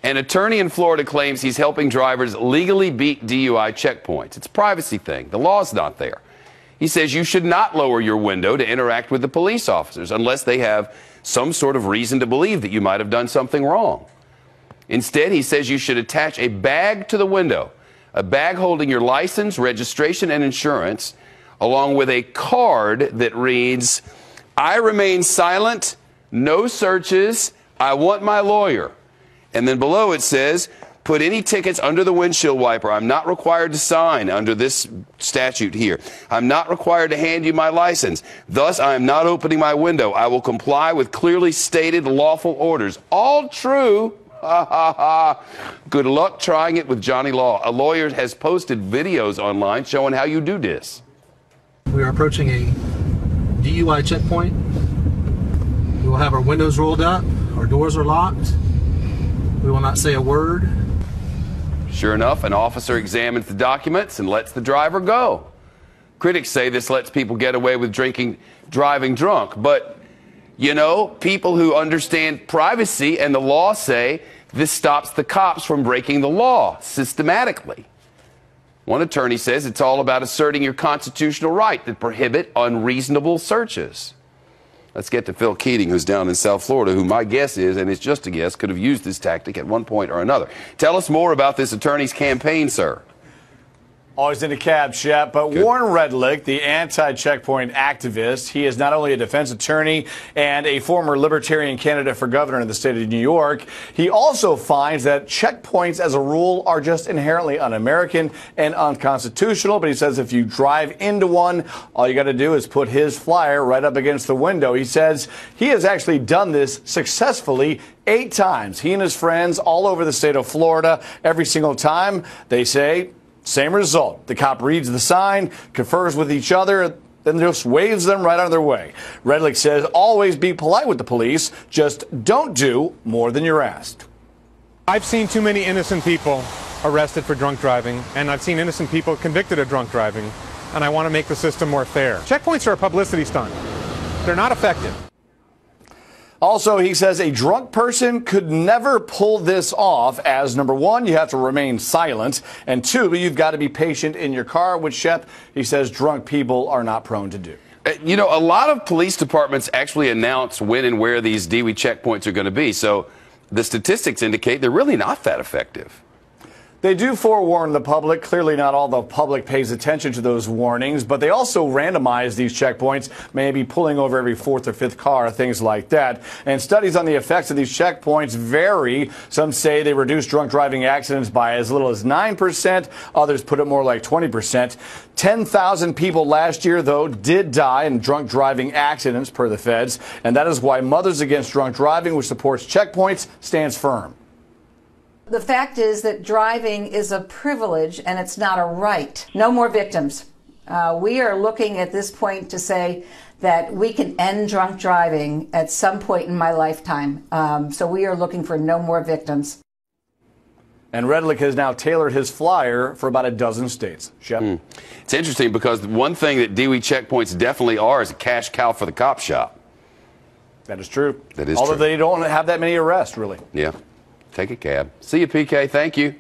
An attorney in Florida claims he's helping drivers legally beat DUI checkpoints. It's a privacy thing. The law's not there. He says you should not lower your window to interact with the police officers unless they have some sort of reason to believe that you might have done something wrong. Instead, he says you should attach a bag to the window, a bag holding your license, registration, and insurance, along with a card that reads, "I remain silent, no searches, I want my lawyer." And then below it says, "Put any tickets under the windshield wiper. I'm not required to sign under this statute here. I'm not required to hand you my license. Thus, I am not opening my window. I will comply with clearly stated lawful orders." All true. Ha ha ha. Good luck trying it with Johnny Law. A lawyer has posted videos online showing how you do this. We are approaching a DUI checkpoint. We will have our windows rolled up. Our doors are locked. We will not say a word. Sure enough, an officer examines the documents and lets the driver go. Critics say this lets people get away with driving drunk. But, you know, people who understand privacy and the law say this stops the cops from breaking the law systematically. One attorney says it's all about asserting your constitutional right to prohibit unreasonable searches. Let's get to Phil Keating, who's down in South Florida, who my guess is, and it's just a guess, could have used this tactic at one point or another. Tell us more about this attorney's campaign, sir. Always in a cab, Shep. But Good. Warren Redlich, the anti-checkpoint activist, he is not only a defense attorney and a former libertarian candidate for governor in the state of New York, he also finds that checkpoints as a rule are just inherently un-American and unconstitutional. But he says if you drive into one, all you got to do is put his flyer right up against the window. He says he has actually done this successfully 8 times. He and his friends all over the state of Florida, every single time, they say, same result. The cop reads the sign, confers with each other, then just waves them right out of their way. Redlich says always be polite with the police, just don't do more than you're asked. I've seen too many innocent people arrested for drunk driving, and I've seen innocent people convicted of drunk driving, and I want to make the system more fair. Checkpoints are a publicity stunt. They're not effective. Also, he says a drunk person could never pull this off as, number one, you have to remain silent, and 2, you've got to be patient in your car, which, Shep, he says drunk people are not prone to do. You know, a lot of police departments actually announce when and where these DUI checkpoints are going to be, so the statistics indicate they're really not that effective. They do forewarn the public. Clearly not all the public pays attention to those warnings, but they also randomize these checkpoints, maybe pulling over every 4th or 5th car, things like that. And studies on the effects of these checkpoints vary. Some say they reduce drunk driving accidents by as little as 9%. Others put it more like 20%. 10,000 people last year, though, did die in drunk driving accidents, per the feds. And that is why Mothers Against Drunk Driving, which supports checkpoints, stands firm. The fact is that driving is a privilege and it's not a right. No more victims. We are looking at this point to say that we can end drunk driving at some point in my lifetime. So we are looking for no more victims. And Redlich has now tailored his flyer for about a dozen states. Shep? It's interesting because one thing that DUI checkpoints definitely are is a cash cow for the cop shop. That is true. That is Although true. they don't have that many arrests, really. Yeah. Take a cab. See you, PK. Thank you.